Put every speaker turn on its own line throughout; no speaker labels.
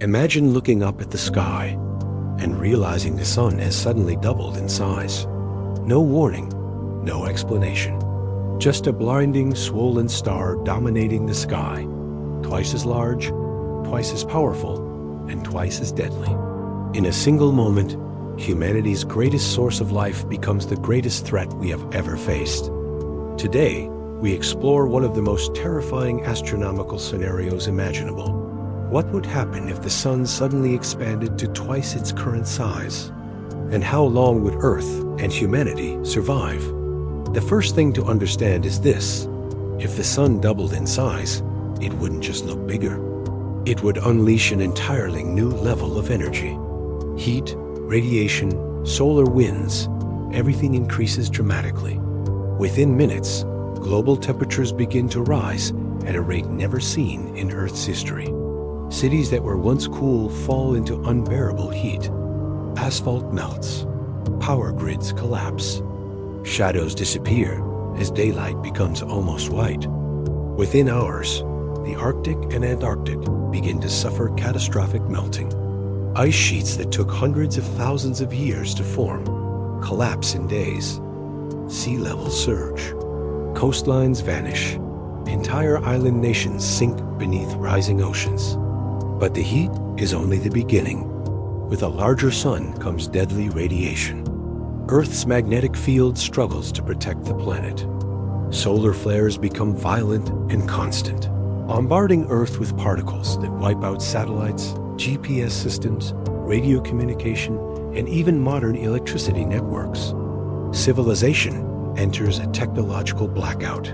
Imagine looking up at the sky and realizing the sun has suddenly doubled in size. No warning, no explanation. Just a blinding, swollen star dominating the sky, twice as large, twice as powerful, and twice as deadly. In a single moment, humanity's greatest source of life becomes the greatest threat we have ever faced. Today, we explore one of the most terrifying astronomical scenarios imaginable. What would happen if the sun suddenly expanded to twice its current size? And how long would Earth and humanity survive? The first thing to understand is this: if the sun doubled in size, it wouldn't just look bigger. It would unleash an entirely new level of energy. Heat, radiation, solar winds, everything increases dramatically. Within minutes, global temperatures begin to rise at a rate never seen in Earth's history. Cities that were once cool fall into unbearable heat. Asphalt melts. Power grids collapse. Shadows disappear as daylight becomes almost white. Within hours, the Arctic and Antarctic begin to suffer catastrophic melting. Ice sheets that took hundreds of thousands of years to form collapse in days. Sea levels surge. Coastlines vanish. Entire island nations sink beneath rising oceans. But the heat is only the beginning. With a larger sun comes deadly radiation. Earth's magnetic field struggles to protect the planet. Solar flares become violent and constant, bombarding Earth with particles that wipe out satellites, GPS systems, radio communication, and even modern electricity networks. Civilization enters a technological blackout.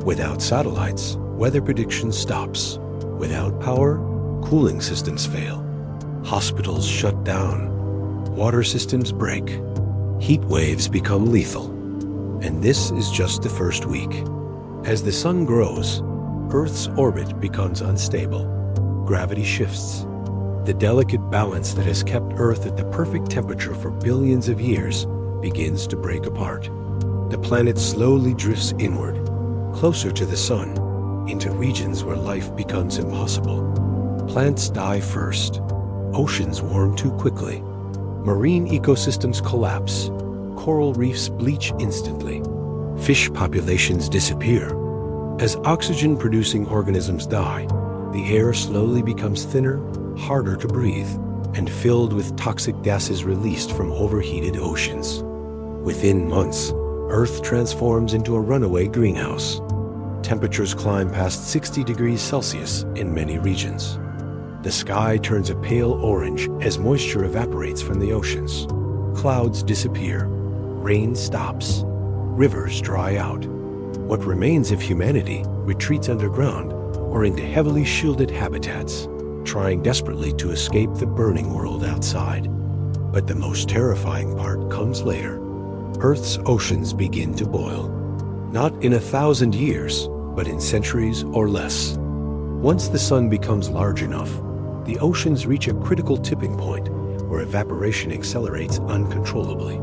Without satellites, weather prediction stops. Without power, cooling systems fail. Hospitals shut down. Water systems break. Heat waves become lethal. And this is just the first week. As the sun grows, Earth's orbit becomes unstable. Gravity shifts. The delicate balance that has kept Earth at the perfect temperature for billions of years begins to break apart. The planet slowly drifts inward, closer to the sun, into regions where life becomes impossible. Plants die first. Oceans warm too quickly. Marine ecosystems collapse. Coral reefs bleach instantly. Fish populations disappear. As oxygen-producing organisms die, the air slowly becomes thinner, harder to breathe, and filled with toxic gases released from overheated oceans. Within months, Earth transforms into a runaway greenhouse. Temperatures climb past 60 degrees Celsius in many regions. The sky turns a pale orange as moisture evaporates from the oceans. Clouds disappear. Rain stops. Rivers dry out. What remains of humanity retreats underground or into heavily shielded habitats, trying desperately to escape the burning world outside. But the most terrifying part comes later. Earth's oceans begin to boil. Not in 1,000 years, but in centuries or less. Once the sun becomes large enough, the oceans reach a critical tipping point where evaporation accelerates uncontrollably.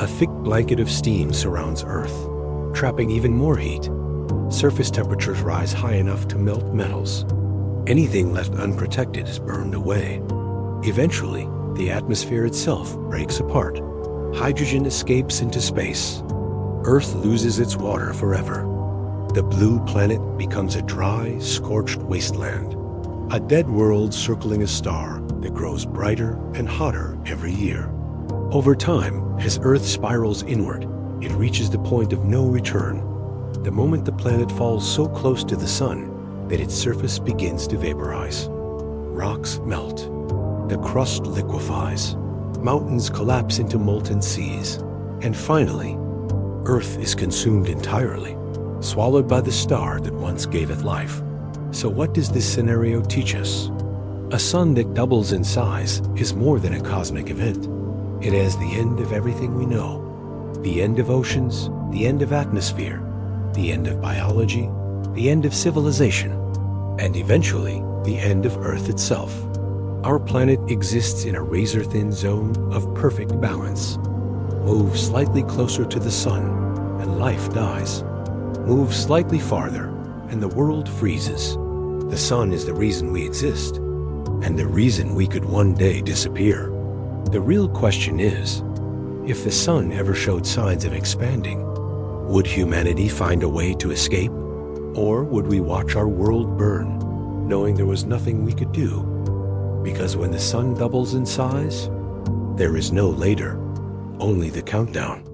A thick blanket of steam surrounds Earth, trapping even more heat. Surface temperatures rise high enough to melt metals. Anything left unprotected is burned away. Eventually, the atmosphere itself breaks apart. Hydrogen escapes into space. Earth loses its water forever. The blue planet becomes a dry, scorched wasteland. A dead world circling a star that grows brighter and hotter every year. Over time, as Earth spirals inward, it reaches the point of no return. The moment the planet falls so close to the sun that its surface begins to vaporize. Rocks melt. The crust liquefies. Mountains collapse into molten seas. And finally, Earth is consumed entirely, swallowed by the star that once gave it life. So what does this scenario teach us? A sun that doubles in size is more than a cosmic event. It is the end of everything we know. The end of oceans, the end of atmosphere, the end of biology, the end of civilization, and eventually the end of Earth itself. Our planet exists in a razor-thin zone of perfect balance. Move slightly closer to the sun, and life dies. Move slightly farther, and the world freezes. The sun is the reason we exist. and the reason we could one day disappear. The real question is, if the sun ever showed signs of expanding, would humanity find a way to escape? Or would we watch our world burn, knowing there was nothing we could do? Because when the sun doubles in size, there is no later, only the countdown.